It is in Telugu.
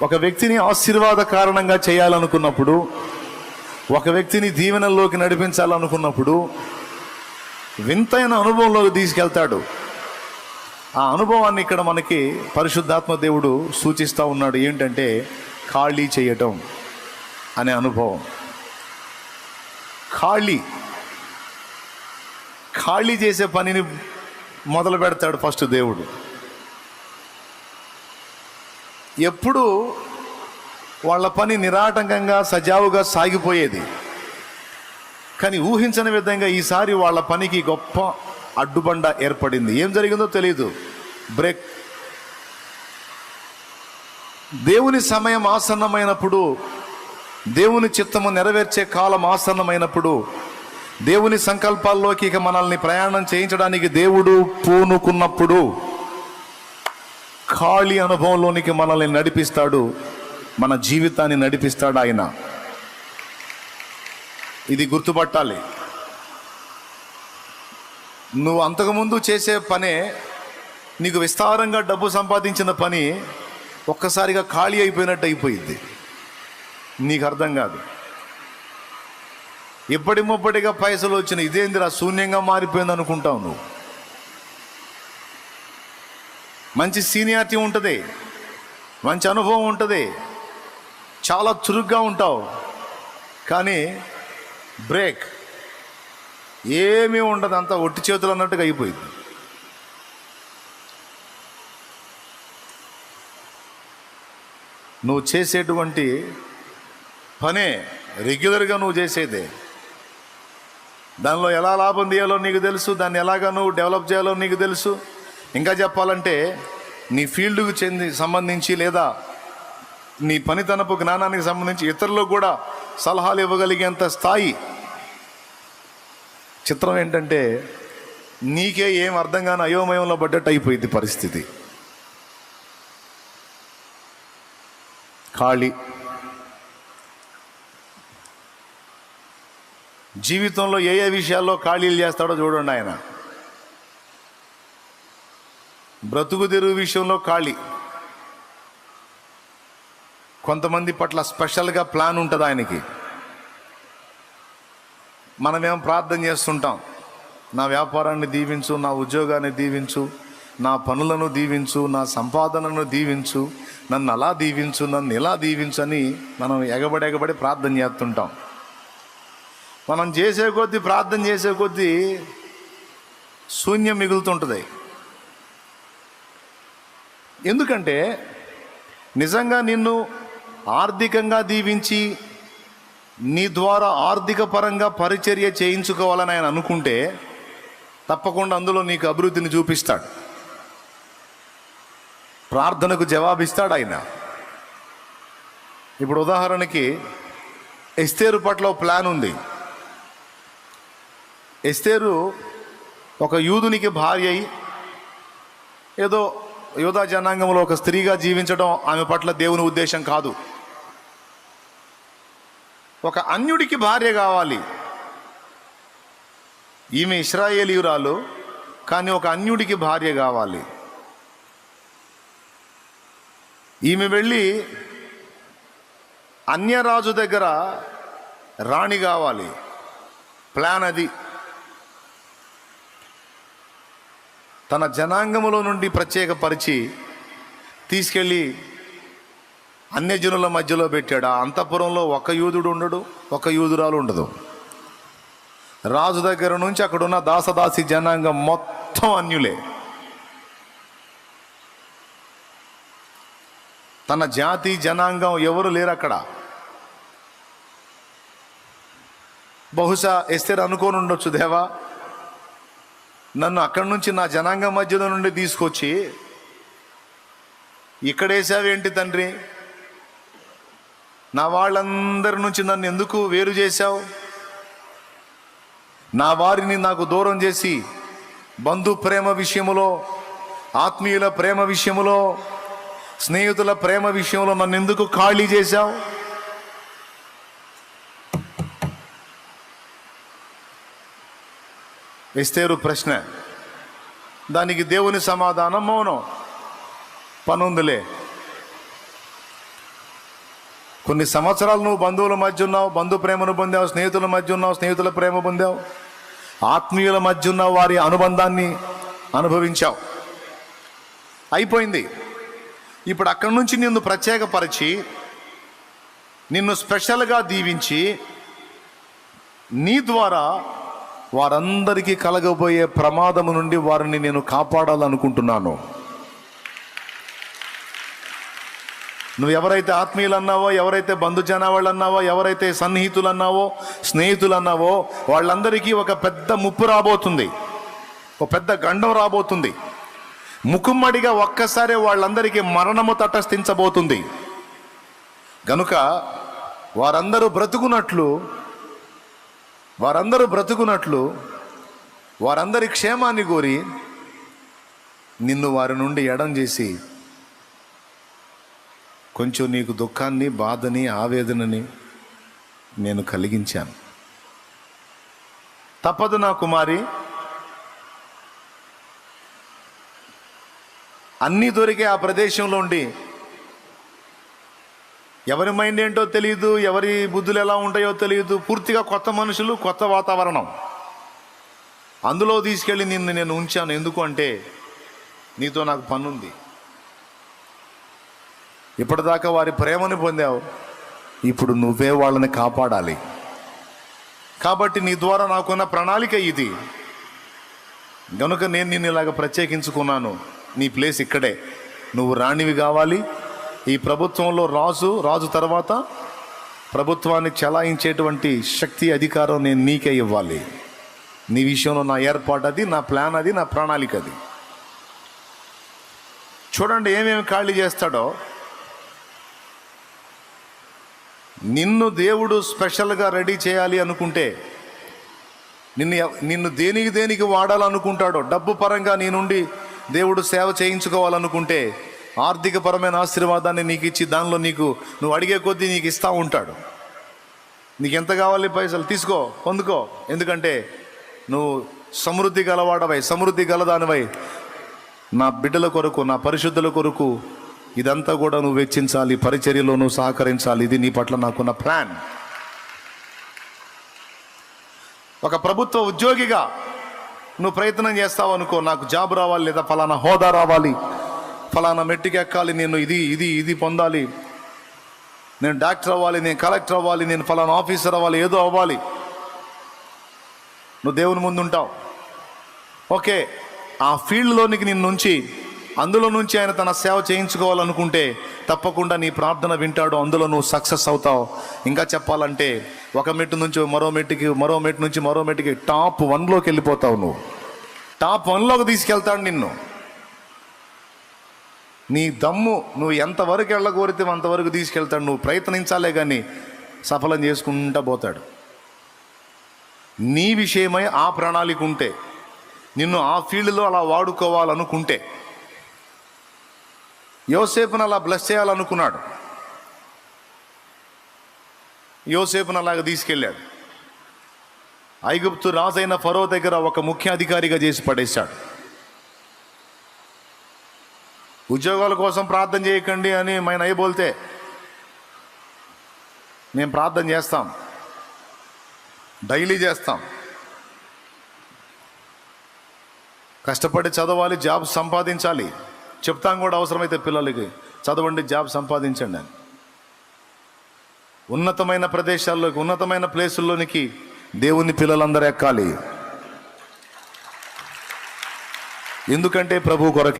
ఒక వ్యక్తిని ఆశీర్వాద కారణంగా చేయాలనుకున్నప్పుడు, ఒక వ్యక్తిని దీవెనల్లోకి నడిపించాలనుకున్నప్పుడు వింతైన అనుభవంలోకి తీసుకెళ్తాడు. ఆ అనుభవాన్ని ఇక్కడ మనకి పరిశుద్ధాత్మ దేవుడు సూచిస్తూ ఉన్నాడు. ఏంటంటే ఖాళీ చేయటం అనే అనుభవం. ఖాళీ చేసే పనిని మొదలు పెడతాడు ఫస్ట్ దేవుడు. ఎప్పుడు వాళ్ళ పని నిరాటంకంగా సజావుగా సాగిపోయేది, కానీ ఊహించని విధంగా ఈసారి వాళ్ళ పనికి గొప్ప అడ్డుబండ ఏర్పడింది. ఏం జరిగిందో తెలియదు. బ్రేక్. దేవుని సమయం ఆసన్నమైనప్పుడు, దేవుని చిత్తము నెరవేర్చే కాలం ఆసన్నమైనప్పుడు, దేవుని సంకల్పాల్లోకి ఇక మనల్ని ప్రయాణం చేయించడానికి దేవుడు పూనుకున్నప్పుడు ఖాళీ అనుభవంలోనికి మనల్ని నడిపిస్తాడు, మన జీవితాన్ని నడిపిస్తాడు ఆయన. ఇది గుర్తుపట్టాలి. నువ్వు అంతకుముందు చేసే పనే, నీకు విస్తారంగా డబ్బు సంపాదించిన పని ఒక్కసారిగా ఖాళీ అయిపోయినట్టు అయిపోయింది. నీకు అర్థం కాదు. ఇప్పటి ముప్పటిగా పైసలు వచ్చిన ఇదేందిరా శూన్యంగా మారిపోయింది అనుకుంటావు. నువ్వు మంచి సీనియారిటీ ఉంటుంది, మంచి అనుభవం ఉంటుంది, చాలా చురుగ్గా ఉంటావు, కానీ బ్రేక్. ఏమీ ఉండదు, అంతా ఒట్టి చేతులు అన్నట్టుగా అయిపోయింది. నువ్వు చేసేటువంటి పనే రెగ్యులర్గా నువ్వు చేసేదే. దానిలో ఎలా లాభం తీయాలో నీకు తెలుసు, దాన్ని ఎలాగా నువ్వు డెవలప్ చేయాలో నీకు తెలుసు. ఇంకా చెప్పాలంటే నీ ఫీల్డ్కు సంబంధించి లేదా నీ పనితనపు జ్ఞానానికి సంబంధించి ఇతరులకు కూడా సలహాలు ఇవ్వగలిగేంత స్థాయి. చిత్రం ఏంటంటే నీకే ఏం అర్థం కాని అయోమయంలో పడ్డట్టు అయిపోయింది పరిస్థితి. ఖాళీ. జీవితంలో ఏ ఏ విషయాల్లో ఖాళీలు చేస్తాడో చూడండి ఆయన. బ్రతుకు తెరువు విషయంలో ఖాళీ. కొంతమంది పట్ల స్పెషల్గా ప్లాన్ ఉంటుంది ఆయనకి. మనమేం ప్రార్థన చేస్తుంటాం, నా వ్యాపారాన్ని దీవించు, నా ఉద్యోగాన్ని దీవించు, నా పనులను దీవించు, నా సంపాదనను దీవించు, నన్ను అలా దీవించు, నన్ను ఇలా దీవించు అని మనం ఎగబడి ప్రార్థన చేస్తుంటాం. మనం చేసే కొద్దీ, ప్రార్థన చేసే కొద్దీ శూన్యం మిగులుతుంటుంది. ఎందుకంటే నిజంగా నిన్ను ఆర్థికంగా దీవించి నీ ద్వారా ఆర్థిక పరంగా పరిచర్య చేయించుకోవాలని ఆయన అనుకుంటే తప్పకుండా అందులో నీకు అభివృద్ధిని చూపిస్తాడు, ప్రార్థనకు జవాబిస్తాడు ఆయన. ఇప్పుడు ఉదాహరణకి ఎస్తేరు పట్ల ప్లాన్ ఉంది. ఎస్తేరు ఒక యూదునికి భార్య అయి ఏదో యూదా జనాంగంలో ఒక స్త్రీగా జీవించడం ఆమె పట్ల దేవుని ఉద్దేశం కాదు. ఒక అన్యుడికి భార్య కావాలి. ఈమె ఇశ్రాయేలీయురాలు, కానీ ఒక అన్యుడికి భార్య కావాలి. ఈమె వెళ్ళి అన్యరాజు దగ్గర రాణి కావాలి. ప్లాన్ అది. తన జనాంగములో నుండి ప్రత్యేకపరిచి తీసుకెళ్ళి అన్యజనుల మధ్యలో పెట్టాడు. ఆ అంతఃపురంలో ఒక యూదుడు ఉండడు, ఒక యూదురాలు ఉండదు. రాజు దగ్గర నుంచి అక్కడున్న దాసదాసి జనాంగం మొత్తం అన్యులే. తన జాతి జనాంగం ఎవరు లేరు అక్కడ. బహుశా ఎస్తేరు అనుకోని ఉండొచ్చు, దేవా నన్ను అక్కడి నుంచి నా జనాంగం మధ్యలో నుండి తీసుకొచ్చి ఇక్కడేసావేంటి తండ్రి, నా వాళ్ళందరి నుంచి నన్ను ఎందుకు వేరు చేశావు, నా వారిని నాకు దూరం చేసి బంధు ప్రేమ విషయములో, ఆత్మీయుల ప్రేమ విషయములో, స్నేహితుల ప్రేమ విషయంలో నన్ను ఎందుకు ఖాళీ చేశావు, ఎస్తేరు ప్రశ్న, దానికి దేవుని సమాధానం మౌనం. పనుందిలే. కొన్ని సంవత్సరాలు నువ్వు బంధువుల మధ్య ఉన్నావు, బంధు ప్రేమను పొందావు, స్నేహితుల మధ్య ఉన్నావు, స్నేహితుల ప్రేమ పొందావు, ఆత్మీయుల మధ్య ఉన్న వారి అనుబంధాన్ని అనుభవించావు. అయిపోయింది. ఇప్పుడు అక్కడి నుంచి నిన్ను ప్రత్యేకపరిచి, నిన్ను స్పెషల్గా దీవించి, నీ ద్వారా వారందరికీ కలగబోయే ప్రమాదము నుండి వారిని నేను కాపాడాలనుకుంటున్నాను. నువ్వు ఎవరైతే ఆత్మీయులు అన్నావో, ఎవరైతే బంధుజనావాళ్ళు అన్నావో, ఎవరైతే సన్నిహితులు అన్నావో, స్నేహితులు అన్నావో, వాళ్ళందరికీ ఒక పెద్ద ముప్పు రాబోతుంది, ఒక పెద్ద గండం రాబోతుంది. ముక్కుమ్మడిగా ఒక్కసారి వాళ్ళందరికీ మరణము తటస్థించబోతుంది. గనుక వారందరూ బ్రతుకున్నట్లు వారందరి క్షేమాన్ని కోరి నిన్ను వారి నుండి ఎడం చేసి కొంచెం నీకు దుఃఖాన్ని, బాధని, ఆవేదనని నేను కలిగించాను. తప్పదు నా కుమారి, అన్నీ దొరికే ఆ ప్రదేశంలో ఉండి ఎవరి మైండ్ ఏంటో తెలియదు, ఎవరి బుద్ధులు ఎలా ఉంటాయో తెలియదు, పూర్తిగా కొత్త మనుషులు, కొత్త వాతావరణం, అందులో తీసుకెళ్ళి నిన్ను నేను ఉంచాను. ఎందుకు అంటే నీతో నాకు పనుంది. ఇప్పటిదాకా వారి ప్రేమను పొందావు, ఇప్పుడు నువ్వే వాళ్ళని కాపాడాలి. కాబట్టి నీ ద్వారా నాకున్న ప్రణాళిక ఇది. గనుక నేను నిన్ను ఇలాగ ప్రత్యేకించుకున్నాను. నీ ప్లేస్ ఇక్కడే. నువ్వు రాణివి కావాలి. ఈ ప్రభుత్వంలో రాజు తర్వాత ప్రభుత్వాన్ని చలాయించేటువంటి శక్తి, అధికారం నేను నీకే ఇవ్వాలి. నీ విషయంలో నా ఏర్పాటు అది, నా ప్లాన్ అది, నా ప్రణాళిక అది. చూడండి ఏమేమి ఖాళీ చేస్తాడో. నిన్ను దేవుడు స్పెషల్గా రెడీ చేయాలి అనుకుంటే, నిన్ను దేనికి వాడాలనుకుంటాడో, డబ్బు పరంగా నీ నుండి దేవుడు సేవ చేయించుకోవాలనుకుంటే, ఆర్థికపరమైన ఆశీర్వాదాన్ని నీకు ఇచ్చి దానిలో నువ్వు అడిగే కొద్దీ నీకు ఇస్తూ ఉంటాడు. నీకు ఎంత కావాలి పైసలు తీసుకో, పొందుకో. ఎందుకంటే నువ్వు సమృద్ధి గలవాడవై, సమృద్ధి గలదానివై, నా బిడ్డల కొరకు, నా పరిశుద్ధుల కొరకు ఇదంతా కూడా నువ్వు వెచ్చించాలి, పరిచర్యలో నువ్వు సహకరించాలి. ఇది నీ పట్ల నాకున్న ప్లాన్. ఒక ప్రభుత్వ ఉద్యోగిగా నువ్వు ప్రయత్నం చేస్తావు అనుకో, నాకు జాబ్ రావాలి, లేదా ఫలానా హోదా రావాలి, ఫలానా మెట్టుకి ఎక్కాలి, నేను ఇది పొందాలి, నేను డాక్టర్ అవ్వాలి, నేను కలెక్టర్ అవ్వాలి, నేను ఫలానా ఆఫీసర్ అవ్వాలి, ఏదో అవ్వాలి. నువ్వు దేవుని ముందు ఉంటావు. ఓకే, ఆ ఫీల్డ్లోనికి నిన్నుంచి, అందులో నుంచి ఆయన తన సేవ చేయించుకోవాలనుకుంటే తప్పకుండా నీ ప్రార్థన వింటాడు, అందులో నువ్వు సక్సెస్ అవుతావు. ఇంకా చెప్పాలంటే ఒక మెట్టు నుంచి మరో మెట్టుకి టాప్ 1లోకి వెళ్ళిపోతావు. నువ్వు టాప్ 1లోకి తీసుకెళ్తాడు నిన్ను. నీ దమ్ము నువ్వు ఎంతవరకు వెళ్ళగోరితే అంతవరకు తీసుకెళ్తాడు. నువ్వు ప్రయత్నించాలే కానీ సఫలం చేసుకుంటూ పోతాడు. నీ విషయమై ఆ ప్రణాళిక ఉంటే, నిన్ను ఆ ఫీల్డ్లో అలా వాడుకోవాలనుకుంటే, యోసేపును అలా బ్లెస్ చేయాలనుకున్నాడు. యోసేపును అలాగ తీసుకెళ్ళాడు. ఐగుప్తు రాజైన ఫరో దగ్గర ఒక ముఖ్య అధికారిగా చేసి పడేశాడు. ఉద్యోగాల కోసం ప్రార్థన చేయకండి అని మన అయ్య బోల్తే మేము ప్రార్థన చేస్తాం, డైలీ చేస్తాం. కష్టపడి చదవాలి, జాబ్ సంపాదించాలి, చెప్తాం కూడా అవసరమైతే పిల్లలకి, చదవండి, జాబ్ సంపాదించండి అని. ఉన్నతమైన ప్రదేశాల్లోకి, ఉన్నతమైన ప్లేసుల్లోనికి దేవుని పిల్లలందరూ ఎక్కాలి. ఎందుకంటే ప్రభు కొరకు.